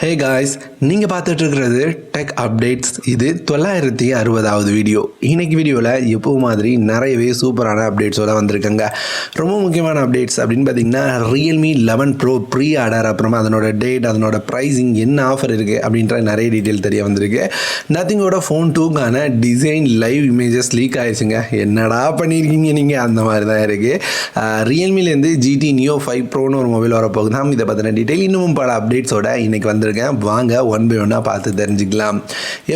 Hey guys, நீங்கள் பார்த்துட்டு இருக்கிறது டெக் அப்டேட்ஸ். இது 960வது வீடியோ. இன்னைக்கு வீடியோவில் எப்போ மாதிரி நிறையவே சூப்பரான அப்டேட்ஸோட வந்திருக்கேங்க. ரொம்ப முக்கியமான அப்டேட்ஸ் அப்படின்னு பார்த்தீங்கன்னா Realme 11 Pro ப்ரீ ஆர்டர், அப்புறமா அதனோட டேட், அதனோட ப்ரைஸிங், என்ன ஆஃபர் இருக்குது அப்படின்ற நிறைய டீட்டெயில் தெரிய வந்திருக்கு. நத்திங்கோட ஃபோன் 2க்கான டிசைன் லைவ் இமேஜஸ் லீக் ஆயிடுச்சுங்க. என்னடா பண்ணியிருக்கீங்க நீங்கள், அந்த மாதிரி தான் இருக்குது. ரியல்மிலேருந்து GT Neo 5 Proன்னு ஒரு மொபைல் வரப்போகுது. நாம் இதை பற்றின டீட்டெயில் இன்னும் பல அப்டேட்ஸோட இன்னைக்கு வந்திருக்கேன். வாங்க ஒன் பை ஒன்னா பார்த்து தெரிஞ்சுக்கலாம்.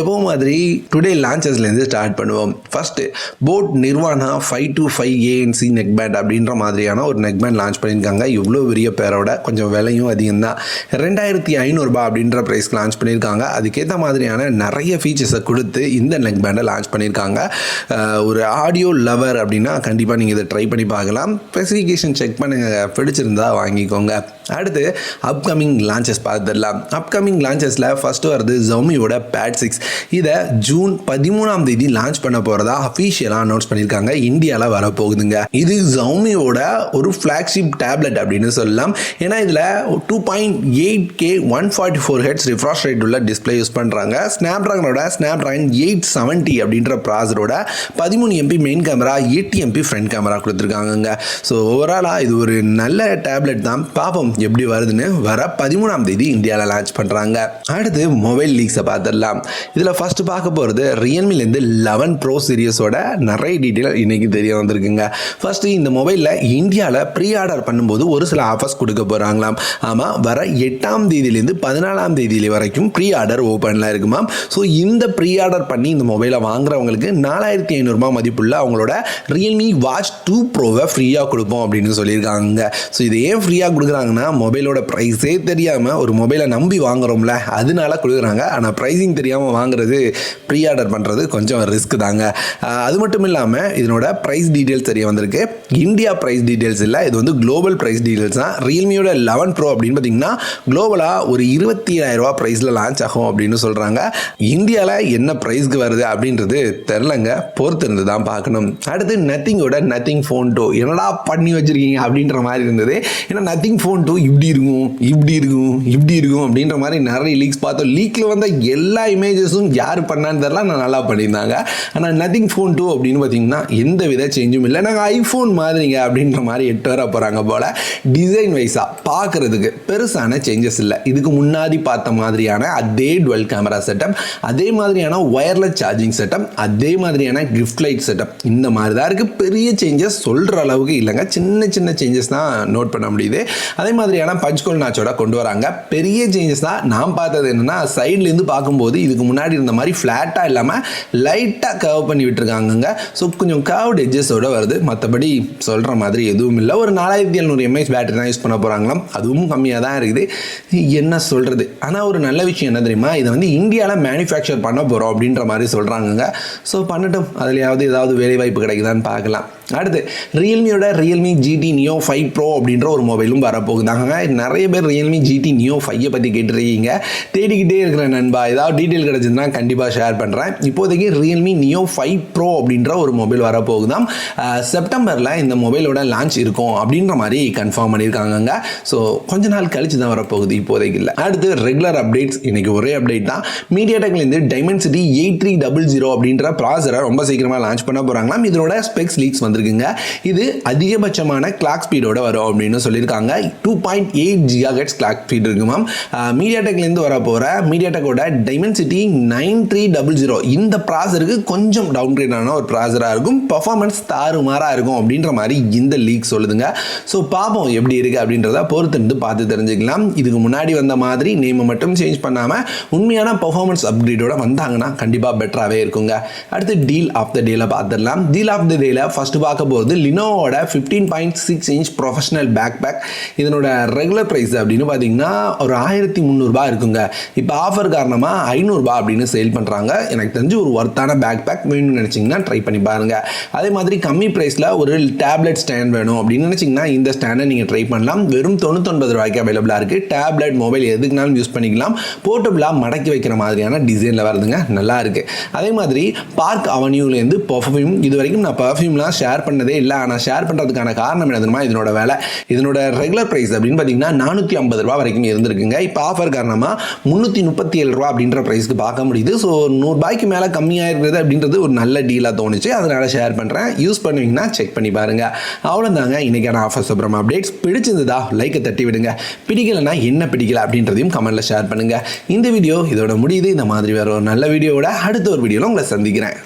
எப்போ மாதிரி டுடே லான்ச்சஸ்லேருந்து ஸ்டார்ட் பண்ணுவோம். First boat nirvana 525 ANC neck band அப்படின்ற மாதிரியான ஒரு நெக் பேண்ட் லான்ச் பண்ணியிருக்காங்க. இவ்வளோ பெரிய பேரோட கொஞ்சம் விலையும் அதிகம் தான். 2500 அப்படின்ற ப்ரைஸ்க்கு லான்ச் பண்ணியிருக்காங்க. அதுக்கேற்ற மாதிரியான நிறைய ஃபீச்சர்ஸை கொடுத்து இந்த நெக் பேண்டை லான்ச் பண்ணியிருக்காங்க. ஒரு ஆடியோ லவர் அப்படின்னா கண்டிப்பாக நீங்கள் இதை ட்ரை பண்ணி பார்க்கலாம். ஸ்பெசிஃபிகேஷன் செக் பண்ணுங்க, பிடிச்சிருந்தா வாங்கிக்கோங்க. அடுத்து அப்கமிங் லான்ச்சஸ் பார்த்துடலாம். அப்கமிங் லான்ச்சஸில் ஃபஸ்ட்டு வருது Xiaomiயோட Pad 6. இதை ஜூன் 13ஆம் தேதி லான்ச் பண்ண போகிறதா அஃபீஷியலாக அனௌன்ஸ் பண்ணியிருக்காங்க. இந்தியாவில் வரப்போகுதுங்க. இது Xiaomiயோட ஒரு ஃப்ளாக்ஷிப் டேப்லெட் அப்படின்னு சொல்லலாம். ஏன்னா இதில் 2.8K 144 Hz ரிஃப்ரெஷ் ரேட் உள்ள டிஸ்பிளே யூஸ் பண்ணுறாங்க. ஸ்னாப்ட்ராகனோட ஸ்னாப்ட்ராகன் 870 அப்படின்ற ப்ராசரோட 13 MP main camera, 80 MP front camera கொடுத்துருக்காங்க. ஸோ ஓவராலாக இது ஒரு நல்ல டேப்லெட் தான். பார்ப்போம் எப்படி வருதுன்னு. வர 13ஆம் தேதி இந்தியாவில் லான்ச் பண்ணுறாங்க. அடுத்து மொபைல் லீக்ஸை பார்த்துடலாம். இதில் ஃபர்ஸ்ட் பார்க்க போகிறது ரியல்மிலேருந்து 11 Pro சீரியஸோட நிறைய டீட்டெயில் இன்னைக்கு தெரிய வந்திருக்குங்க. ஃபர்ஸ்ட் இந்த மொபைலில் இந்தியாவில் ப்ரீ ஆர்டர் பண்ணும்போது ஒரு சில ஆஃபர்ஸ் கொடுக்க போகிறாங்களாம். ஆமாம், வர 8ஆம் தேதியிலேருந்து 14ஆம் தேதி வரைக்கும் ப்ரீ ஆர்டர் ஓப்பனில் இருக்குமாம். ஸோ இந்த ப்ரீ ஆர்டர் பண்ணி இந்த மொபைலை வாங்குறவங்களுக்கு 4500 மதிப்புள்ள அவங்களோட ரியல்மி வாட்ச் 2 ப்ரோவை ஃப்ரீயாக கொடுப்போம் அப்படின்னு சொல்லியிருக்காங்க. ஸோ இது ஏன் ஃப்ரீயாக கொடுக்குறாங்கன்னா, மொபைலோட ப்ரைஸே தெரியாமல் ஒரு மொபைலை நம்பி வாங்குறோம்ல, அதனால கொடுக்குறாங்க. ஆனால் ப்ரைஸிங் தெரியாமல் வாங்குறது, ப்ரீ ஆர்டர் பண்ணுறது கொஞ்சம் ரிஸ்க் தாங்க. அது மட்டும் இல்லாமல் இதனோட ப்ரைஸ் டீட்டெயில்ஸ் தெரிய வந்திருக்கு. இந்தியா ப்ரைஸ் டீட்டெயில்ஸ் இல்லை, இது வந்து குளோபல் ப்ரைஸ் டீட்டெயில்ஸ் தான். ரியல்மியோட 11 Pro அப்படின்னு பார்த்தீங்கன்னா குளோபலாக ஒரு 27,000 ப்ரைஸில் லான்ச் ஆகும் அப்படின்னு சொல்கிறாங்க. இந்தியாவில் என்ன ப்ரைஸ்க்கு வருது அப்படின்றது தெரிலங்க, பொறுத்து இருந்து தான் பார்க்கணும். அடுத்து நத்திங்கோட நத்திங் ஃபோன் 2 என்னடா பண்ணி வச்சிருக்கீங்க அப்படின்ற மாதிரி இருந்தது. ஏன்னா நத்திங் ஃபோன் 2 இப்படி இருக்கும், இப்படி இருக்கும், இப்படி இருக்கும் அப்படின்ற மாதிரி நிறைய லீக்ஸ் பார்த்தோம். லீக்கில் வந்த எல்லா இமேஜஸும் யார் பண்ணான்னு தெரியல, நான் நல்லா பண்ணியிருந்தாங்க. ஆனால் நத்திங் ஃபோன் 2 அப்படின்னு பார்த்தீங்கன்னா எந்த வித சேஞ்சும் இல்லை. நாங்கள் ஐஃபோன் மாதிரிங்க அப்படின்ற மாதிரி 8 வர போகிறாங்க போல். டிசைன் வைஸாக பார்க்குறதுக்கு பெருசான சேஞ்சஸ் இல்லை. இதுக்கு முன்னாடி பார்த்த மாதிரியான அதே டுவெல் கேமரா செட்டப், அதே மாதிரியான ஒயர்லெஸ் சார்ஜிங் செட்டப், அதே மாதிரியான கிஃப்ட் லைட் செட்டப், இந்த மாதிரி தான் இருக்குது. பெரிய சேஞ்சஸ் சொல்கிற அளவுக்கு இல்லைங்க. சின்ன சின்ன சேஞ்சஸ் தான் நோட் பண்ண முடியுது. அதே மாதிரியான பஞ்ச் கோல் நாச்சோட கொண்டு வராங்க. பெரிய சேஞ்சஸ் தான் நான் பார்த்தது என்னன்னா, சைட்லேருந்து பார்க்கும்போது இதுக்கு முன்னாடி இருந்த மாதிரி ஃப்ளாட்டாக இல்லாமல் லைட்டாக கர்வ் பண்ணி விட்டுருக்காங்க. ஸோ கொஞ்சம் கர்வ்டு எட்ஜஸோட வருது. மற்றபடி சொல்கிற மாதிரி எதுவும் இல்லை. ஒரு 4700 mAh பேட்டரி தான் யூஸ் பண்ண போகிறாங்களாம். அதுவும் கம்மியாக தான் இருக்குது. என்ன சொல்கிறது. ஆனால் ஒரு நல்ல விஷயம் என்ன தெரியுமா, இதை வந்து இந்தியாவில் மேனுஃபேக்சர் பண்ண போகிறோம் அப்படின்ற மாதிரி சொல்கிறாங்க. ஸோ பண்ணட்டும், அதுலையாவது ஏதாவது வேலைவாய்ப்பு கிடைக்குதான்னு பார்க்கலாம். அடுத்து ரியல்மியோட Realme GT Neo 5 Pro அப்படின்ற ஒரு மொபைலும் வரப்போகுதாங்க. நிறைய பேர் Realme GT Neo 5 பற்றி கேட்டுருக்கீங்க. தேடிக்கிட்டே இருக்கிற நண்பா, ஏதாவது டீட்டெயில் கிடச்சிதுன்னா கண்டிப்பாக ஷேர் பண்ணுறேன். இப்போதைக்கு Realme Neo 5 Pro அப்படின்ற ஒரு மொபைல் வரப்போகுதாம். செப்டம்பரில் இந்த மொபைலோட லான்ச் இருக்கும் அப்படின்ற மாதிரி கன்ஃபார்ம் பண்ணியிருக்காங்க. ஸோ கொஞ்ச நாள் கழிச்சு தான் வரப்போகுது, இப்போதைக்கு இல்லை. அடுத்து ரெகுலர் அப்டேட்ஸ். இன்னைக்கு ஒரே அப்டேட் தான். மீடியாடெக்லேருந்து Dimensity 8300 அப்படின்ற ப்ராசரை ரொம்ப சீக்கிரமாக லான்ச் பண்ண போகிறாங்களாம். இதனோட ஸ்பெக்ஸ் லீக்ஸ் வந்து இது அதிகபட்சமான கிளாக் ஸ்பீடோட வரும் அப்படின்னு சொல்லியிருக்காங்க. 2.8 GHz கிளாக் ஸ்பீட் இருக்குமாம். மீடியாடெக்லேருந்து வர போகிற மீடியாடெக்கோட Dimensity 9300 இந்த ப்ராசருக்கு கொஞ்சம் டவுன்கிரேட் ஆன ஒரு ப்ராசராக இருக்கும். பர்ஃபார்மன்ஸ் தாறுமாறாக இருக்கும் அப்படின்ற மாதிரி இந்த லீக் சொல்லுதுங்க. ஸோ பார்ப்போம் எப்படி இருக்குது அப்படின்றத பொறுத்து பார்த்து தெரிஞ்சுக்கலாம். இதுக்கு முன்னாடி வந்த மாதிரி நேமை மட்டும் சேஞ்ச் பண்ணாமல் உண்மையான பர்ஃபார்மன்ஸ் அப்கிரேடோட வந்தாங்கன்னா கண்டிப்பாக பெட்டராகவே இருக்குங்க. அடுத்து டீல் ஆஃப் த டேல பார்த்துடலாம். டீல் ஆஃப் த டேல ஃபர்ஸ்ட் பார்க்க போகிறது லினோவோட 15.6 inch ப்ரொஃபஷனல் பேக். இதனோட ரெகுலர் ப்ரைஸ் அப்படின்னு பார்த்தீங்கன்னா ஒரு 1300 இருக்குங்க. இப்போ ஆஃபர் காரணமாக 500 அப்படின்னு சேல் பண்ணுறாங்க. எனக்கு தெரிஞ்சு ஒரு ஒர்த்தான பேக் வேணும்னு நினச்சிங்கன்னா ட்ரை பண்ணி பாருங்கள். அதே மாதிரி கம்மி ப்ரைஸில் ஒரு டேப்லெட் ஸ்டாண்ட் வேணும் அப்படின்னு நினச்சிங்கன்னா இந்த ஸ்டாண்டை நீங்கள் ட்ரை பண்ணலாம். வெறும் 99 ரூபாய்க்கு அவைலபிளாக இருக்குது. டேப்லெட் மொபைல் எதுக்குனாலும் யூஸ் பண்ணிக்கலாம். போர்ட்டபிளாக மடக்கி வைக்கிற மாதிரியான டிசைனில் வருதுங்க, நல்லா இருக்குது. அதே மாதிரி பார்க் அவென்யூலேருந்து Perfume, இது வரைக்கும் நான் Perfumeலாம் ஷேர் ஷேர் பண்ணதே இல்லை. ஆனால் ஷேர் பண்ணுறதுக்கான காரணம் என்ன தெரியுமா? இதனோட விலை. இதனோட ரெகுலர் ப்ரைஸ் அப்படின்னு பார்த்தீங்கன்னா ₹450 வரைக்கும் இருந்திருக்குங்க. இப்போ ஆஃபர் காரணமாக ₹337 அப்படின்ற ப்ரைஸ்க்கு பார்க்க முடியுது. ஸோ ₹100 மேலே கம்மியாக இருக்கிறது அப்படின்றது ஒரு நல்ல டீலாக தோணுச்சு. அதனால் ஷேர் பண்ணுறேன். யூஸ் பண்ணுவீங்கன்னா செக் பண்ணி பாருங்கள். அவ்வளோதாங்க இன்றைக்கான ஆஃபர்ஸ் அப்புறம் அப்டேட்ஸ். பிடிச்சிருந்ததா லைக்கை தட்டி விடுங்க. பிடிக்கலைன்னா என்ன பிடிக்கல அப்படின்றதையும் கமெண்ட்டில் ஷேர் பண்ணுங்கள். இந்த வீடியோ இதோட முடியுது. இந்த மாதிரி வேறு ஒரு நல்ல வீடியோவோட அடுத்த ஒரு வீடியோவில் உங்களை சந்திக்கிறேன்.